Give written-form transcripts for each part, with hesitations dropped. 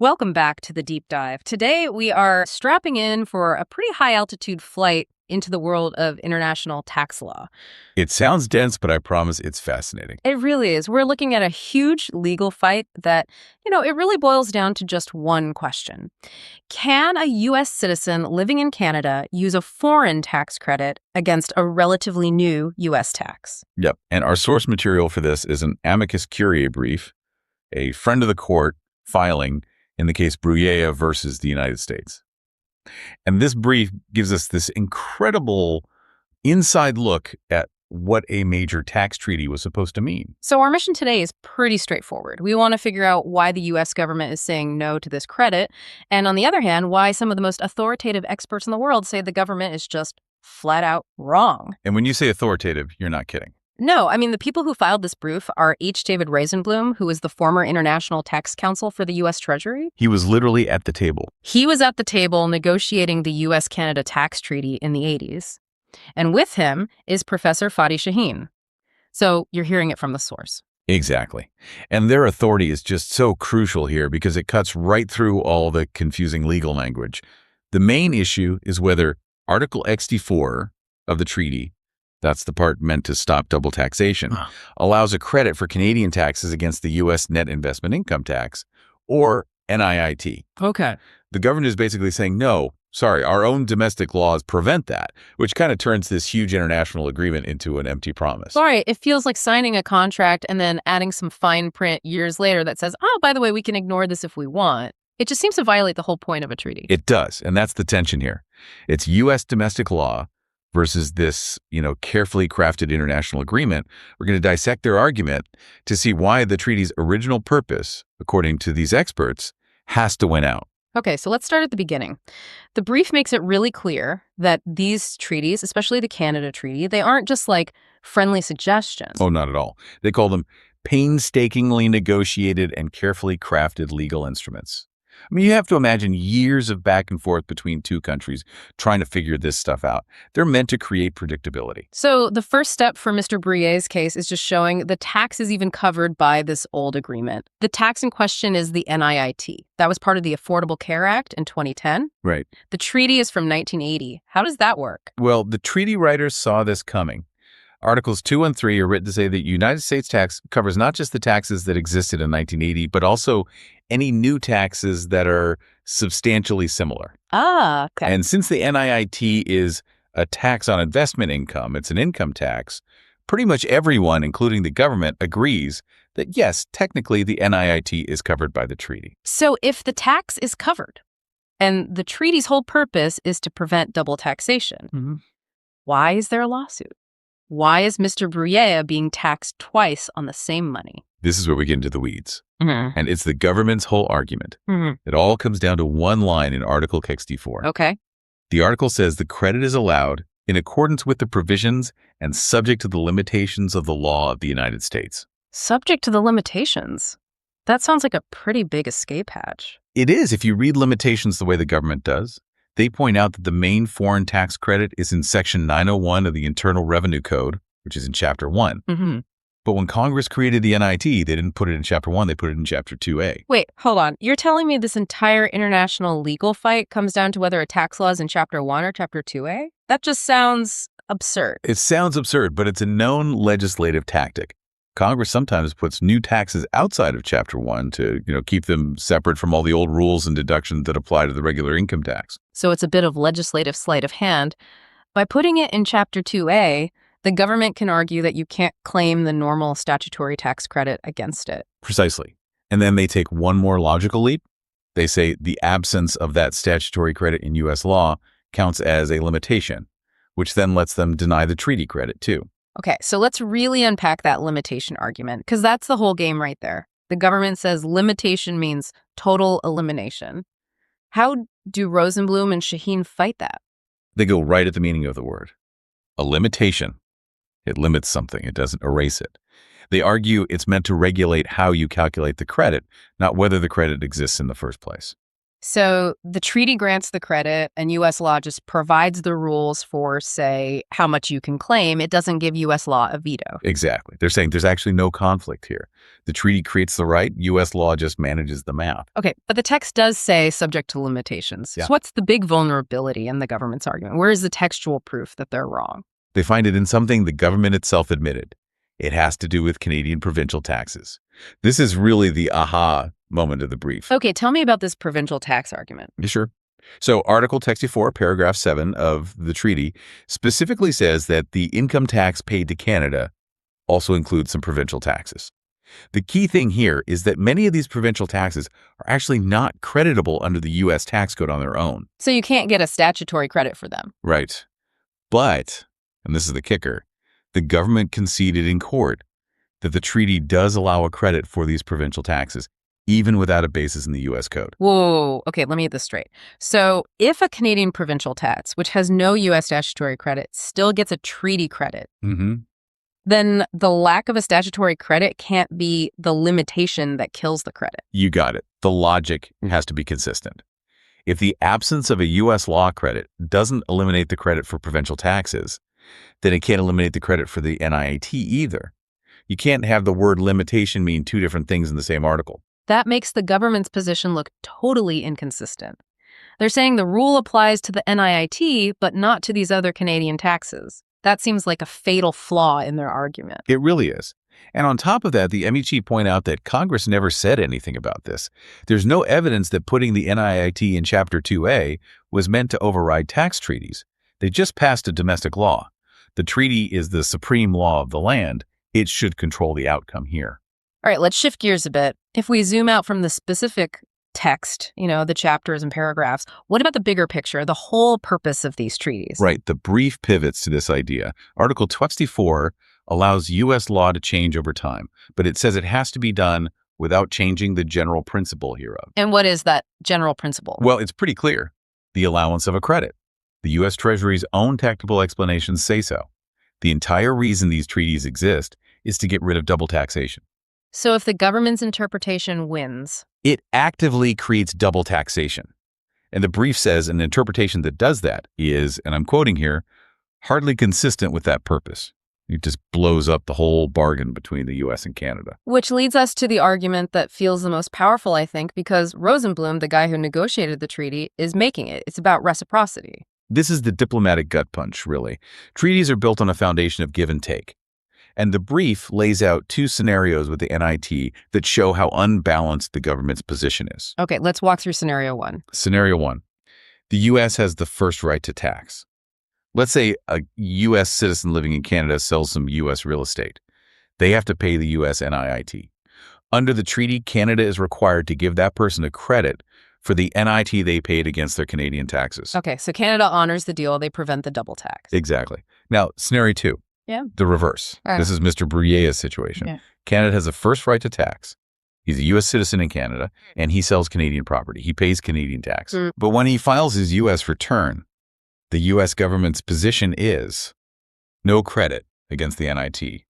Welcome back to the deep dive. Today, we are strapping in for a pretty high altitude flight into the world of international tax law. It sounds dense, but I promise it's fascinating. It really is. We're looking at a huge legal fight that, it really boils down to just one question. Can a U.S. citizen living in Canada use a foreign tax credit against a relatively new U.S. tax? Yep. And our source material for this is an Amicus Brief, a friend of the court filing in the case Bruyea versus the United States. And this brief gives us this incredible inside look at what a major tax treaty was supposed to mean. So our mission today is pretty straightforward. We want to figure out why the U.S. government is saying no to this credit, and on the other hand, why some of the most authoritative experts in the world say the government is just flat out wrong. And when you say authoritative, you're not kidding. No, the people who filed this brief are H. David Rosenbloom, who is the former International Tax Counsel for the U.S. Treasury. He was literally at the table. He was at the table negotiating the U.S. Canada tax treaty in the 80s. And with him is Professor Fadi Shaheen. So you're hearing it from the source. Exactly. And their authority is just so crucial here because it cuts right through all the confusing legal language. The main issue is whether Article XD4 of the treaty, that's the part meant to stop double taxation, allows a credit for Canadian taxes against the U.S. net investment income tax, or NIIT. Okay. The government is basically saying, no, sorry, our own domestic laws prevent that, which kind of turns this huge international agreement into an empty promise. Sorry, it feels like signing a contract and then adding some fine print years later that says, oh, by the way, we can ignore this if we want. It just seems to violate the whole point of a treaty. It does, and that's the tension here. It's U.S. domestic law versus this, carefully crafted international agreement. We're going to dissect their argument to see why the treaty's original purpose, according to these experts, has to win out. Okay, so let's start at the beginning. The brief makes it really clear that these treaties, especially the Canada Treaty, they aren't just like friendly suggestions. Oh, not at all. They call them painstakingly negotiated and carefully crafted legal instruments. You have to imagine years of back and forth between two countries trying to figure this stuff out. They're meant to create predictability. So the first step for Mr. Bruyea's case is just showing the tax is even covered by this old agreement. The tax in question is the NIIT. That was part of the Affordable Care Act in 2010. Right. The treaty is from 1980. How does that work? Well, the treaty writers saw this coming. Articles 2 and 3 are written to say that United States tax covers not just the taxes that existed in 1980, but also any new taxes that are substantially similar. Ah, okay. And since the NIIT is a tax on investment income, it's an income tax, pretty much everyone, including the government, agrees that, yes, technically the NIIT is covered by the treaty. So if the tax is covered, and the treaty's whole purpose is to prevent double taxation, why is there a lawsuit? Why is Mr. Bruyea being taxed twice on the same money? This is where we get into the weeds. And it's the government's whole argument. It all comes down to one line in Article XD4. Okay. The article says the credit is allowed in accordance with the provisions and subject to the limitations of the law of the United States. Subject to the limitations? That sounds like a pretty big escape hatch. It is if you read limitations the way the government does. They point out that the main foreign tax credit is in Section 901 of the Internal Revenue Code, which is in Chapter 1. But when Congress created the NIT, they didn't put it in Chapter 1, they put it in Chapter 2A. Wait, hold on. You're telling me this entire international legal fight comes down to whether a tax law is in Chapter 1 or Chapter 2A? That just sounds absurd. It sounds absurd, but it's a known legislative tactic. Congress sometimes puts new taxes outside of Chapter 1 to, keep them separate from all the old rules and deductions that apply to the regular income tax. So it's a bit of legislative sleight of hand. By putting it in Chapter 2A, the government can argue that you can't claim the normal statutory tax credit against it. Precisely. And then they take one more logical leap. They say the absence of that statutory credit in U.S. law counts as a limitation, which then lets them deny the treaty credit too. Okay, so let's really unpack that limitation argument, because that's the whole game right there. The government says limitation means total elimination. How do Rosenbloom and Shaheen fight that? They go right at the meaning of the word. A limitation. It limits something. It doesn't erase it. They argue it's meant to regulate how you calculate the credit, not whether the credit exists in the first place. So the treaty grants the credit, and U.S. law just provides the rules for, say, how much you can claim. It doesn't give U.S. law a veto. Exactly. They're saying there's actually no conflict here. The treaty creates the right. U.S. law just manages the math. Okay, but the text does say subject to limitations. Yeah. So what's the big vulnerability in the government's argument? Where is the textual proof that they're wrong? They find it in something the government itself admitted. It has to do with Canadian provincial taxes. This is really the aha moment of the brief. Okay, tell me about this provincial tax argument. Sure. So Article 64, Paragraph 7 of the treaty specifically says that the income tax paid to Canada also includes some provincial taxes. The key thing here is that many of these provincial taxes are actually not creditable under the U.S. tax code on their own. So you can't get a statutory credit for them. Right. But, and this is the kicker, the government conceded in court that the treaty does allow a credit for these provincial taxes, even without a basis in the U.S. code. Whoa, okay, let me get this straight. So if a Canadian provincial tax, which has no U.S. statutory credit, still gets a treaty credit, then the lack of a statutory credit can't be the limitation that kills the credit. You got it. The logic has to be consistent. If the absence of a U.S. law credit doesn't eliminate the credit for provincial taxes, then it can't eliminate the credit for the NIIT either. You can't have the word limitation mean two different things in the same article. That makes the government's position look totally inconsistent. They're saying the rule applies to the NIIT, but not to these other Canadian taxes. That seems like a fatal flaw in their argument. It really is. And on top of that, the MEG point out that Congress never said anything about this. There's no evidence that putting the NIIT in Chapter 2A was meant to override tax treaties. They just passed a domestic law. The treaty is the supreme law of the land. It should control the outcome here. All right, let's shift gears a bit. If we zoom out from the specific text, the chapters and paragraphs, what about the bigger picture, the whole purpose of these treaties? Right. The brief pivots to this idea. Article 64 allows U.S. law to change over time, but it says it has to be done without changing the general principle hereof. And what is that general principle? Well, it's pretty clear. The allowance of a credit. The U.S. Treasury's own technical explanations say so. The entire reason these treaties exist is to get rid of double taxation. So if the government's interpretation wins, it actively creates double taxation. And the brief says an interpretation that does that is, and I'm quoting here, hardly consistent with that purpose. It just blows up the whole bargain between the U.S. and Canada. Which leads us to the argument that feels the most powerful, I think, because Rosenbloom, the guy who negotiated the treaty, is making it. It's about reciprocity. This is the diplomatic gut punch, really. Treaties are built on a foundation of give and take. And the brief lays out two scenarios with the NIT that show how unbalanced the government's position is. Okay, let's walk through scenario one. Scenario one, the U.S. has the first right to tax. Let's say a U.S. citizen living in Canada sells some U.S. real estate. They have to pay the U.S. NIT. Under the treaty, Canada is required to give that person a credit for the NIT they paid against their Canadian taxes. Okay, so Canada honors the deal. They prevent the double tax. Exactly. Now, scenario two. Yeah. The reverse. This is Mr. Bruyea's situation. Yeah. Canada has a first right to tax. He's a U.S. citizen in Canada, and he sells Canadian property. He pays Canadian tax. But when he files his U.S. return, the U.S. government's position is no credit against the NIT.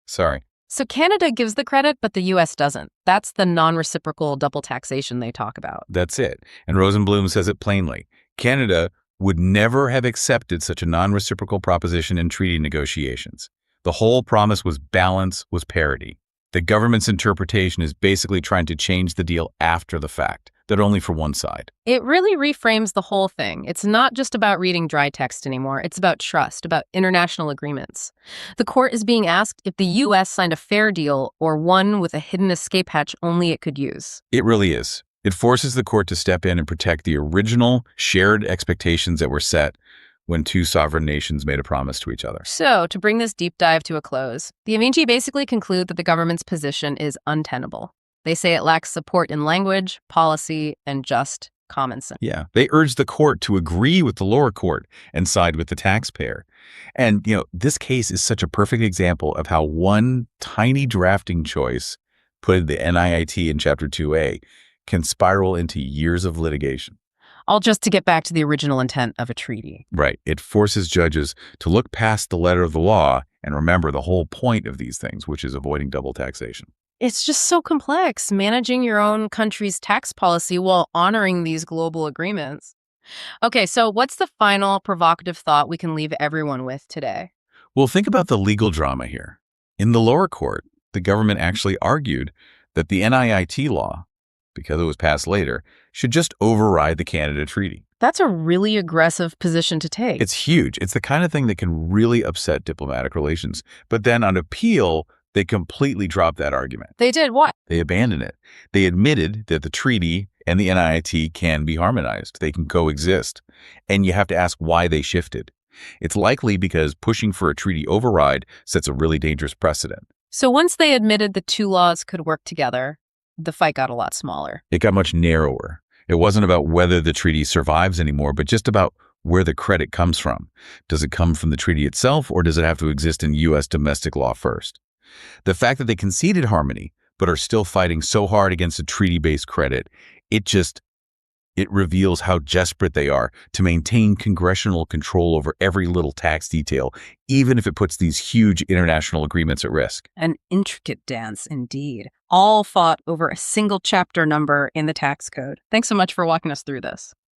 Sorry. So Canada gives the credit, but the U.S. doesn't. That's the non-reciprocal double taxation they talk about. That's it. And Rosenbloom says it plainly. Canada would never have accepted such a non-reciprocal proposition in treaty negotiations. The whole promise was balance, was parity. The government's interpretation is basically trying to change the deal after the fact, that only for one side. It really reframes the whole thing. It's not just about reading dry text anymore. It's about trust, about international agreements. The court is being asked if the U.S. signed a fair deal or one with a hidden escape hatch only it could use. It really is. It forces the court to step in and protect the original shared expectations that were set when two sovereign nations made a promise to each other. So, to bring this deep dive to a close, the Amicus basically conclude that the government's position is untenable. They say it lacks support in language, policy, and just common sense. Yeah, they urge the court to agree with the lower court and side with the taxpayer. And, this case is such a perfect example of how one tiny drafting choice, put the NIIT in Chapter 2A, can spiral into years of litigation. All just to get back to the original intent of a treaty. Right. It forces judges to look past the letter of the law and remember the whole point of these things, which is avoiding double taxation. It's just so complex managing your own country's tax policy while honoring these global agreements. Okay, so what's the final provocative thought we can leave everyone with today? Well, think about the legal drama here. In the lower court, the government actually argued that the NIIT law, because it was passed later, should just override the Canada Treaty. That's a really aggressive position to take. It's huge. It's the kind of thing that can really upset diplomatic relations. But then on appeal, they completely dropped that argument. They did what? They abandoned it. They admitted that the treaty and the NIIT can be harmonized. They can coexist. And you have to ask why they shifted. It's likely because pushing for a treaty override sets a really dangerous precedent. So once they admitted the two laws could work together, the fight got a lot smaller. It got much narrower. It wasn't about whether the treaty survives anymore, but just about where the credit comes from. Does it come from the treaty itself, or does it have to exist in U.S. domestic law first? The fact that they conceded harmony, but are still fighting so hard against a treaty-based credit, it reveals how desperate they are to maintain congressional control over every little tax detail, even if it puts these huge international agreements at risk. An intricate dance indeed, all fought over a single chapter number in the tax code. Thanks so much for walking us through this.